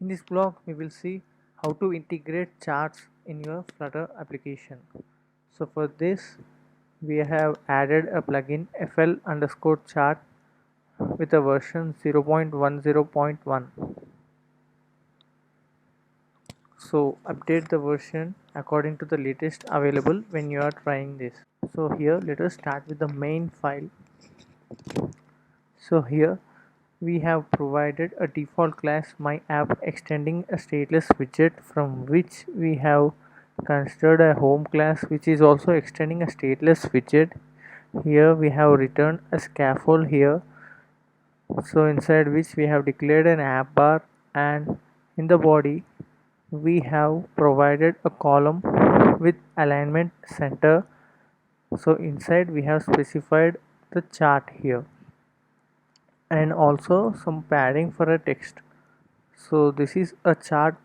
In this block, we will see how to integrate charts in your Flutter application. So for this, we have added a plugin fl underscore chart with a version 0.10.1. So update the version according to the latest available when you are trying this. So here let us start with the main file. So here we have provided a default class myApp extending a stateless widget, from which we have considered a home class which is also extending a stateless widget. Here we have returned a scaffold here, so inside which we have declared an app bar, and in the body we have provided a column with alignment center. So inside we have specified the chart here and also some padding for a text. So this is a chart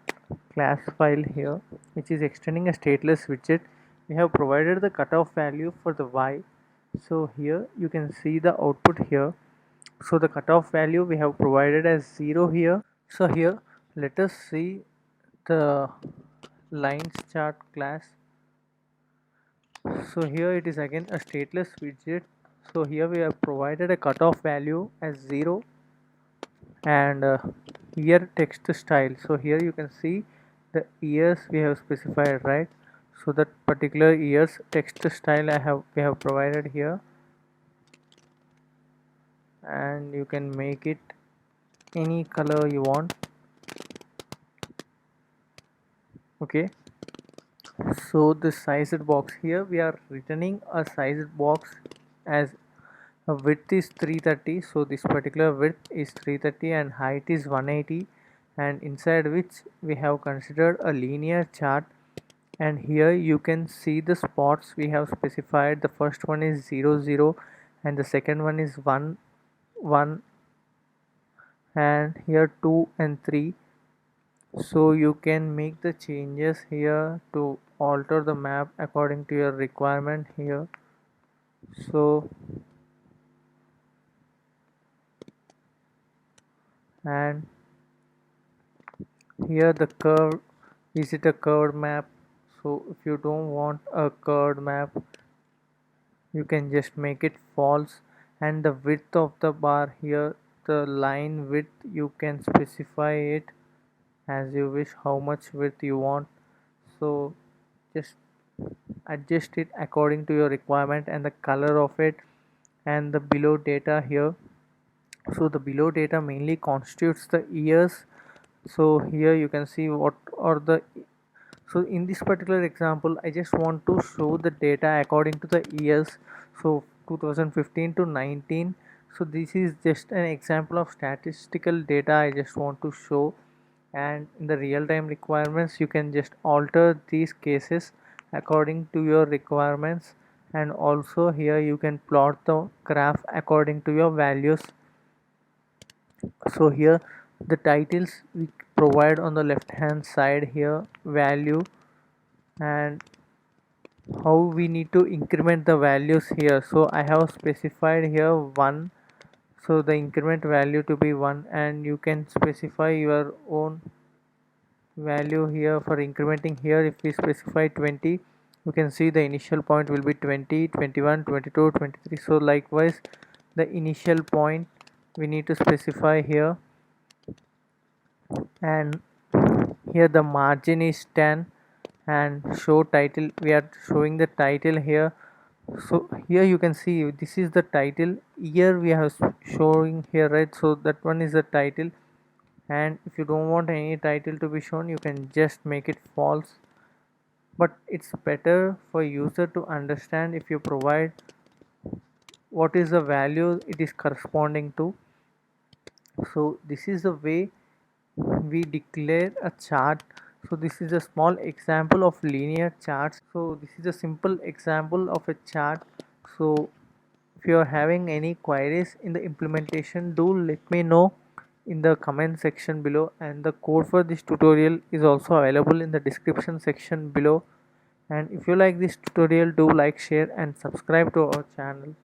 class file here which is extending a stateless widget. We have provided the cutoff value for the y. So here you can see the output here. So the cutoff value we have provided as 0 here. So here let us see the lines chart class. So here it is again a stateless widget. So here we have provided a cutoff value as 0 and year text style. So here you can see the years we have specified, right? So that particular years text style we have provided here, and you can make it any color you want. Okay, so the sized box, here we are returning a sized box as a width is 330. So this particular width is 330 and height is 180, and inside which we have considered a linear chart. And here you can see the spots we have specified. The first one is 0 0 and the second one is 1 1, and here 2 and 3. So you can make the changes here to alter the map according to your requirement here. So and here the curve, is it a curved map? So if you don't want a curved map, you can just make it false. And the width of the bar, here the line width, you can specify it as you wish how much width you want. So just adjust it according to your requirement, and the color of it, and the below data here. So the below data mainly constitutes the years. So here you can see what are the, so in this particular example I just want to show the data according to the years. So 2015 to 19. So this is just an example of statistical data I just want to show, and in the real-time requirements you can just alter these cases according to your requirements. And also here you can plot the graph according to your values. So here the titles we provide on the left hand side here, value, and how we need to increment the values here. So I have specified here 1, so the increment value to be 1, and you can specify your own value here for incrementing. Here if we specify 20, you can see the initial point will be 20, 21, 22, 23. So likewise the initial point we need to specify here, and here the margin is 10, and show title, we are showing the title here. So here you can see this is the title, here we are showing here, right? So that one is the title, and if you don't want any title to be shown, you can just make it false. But it's better for user to understand if you provide what is the value it is corresponding to. So this is the way we declare a chart. So this is a small example of linear charts. So this is a simple example of a chart. So if you are having any queries in the implementation, do let me know in the comment section below, and the code for this tutorial is also available in the description section below. And if you like this tutorial, do like, share and subscribe to our channel.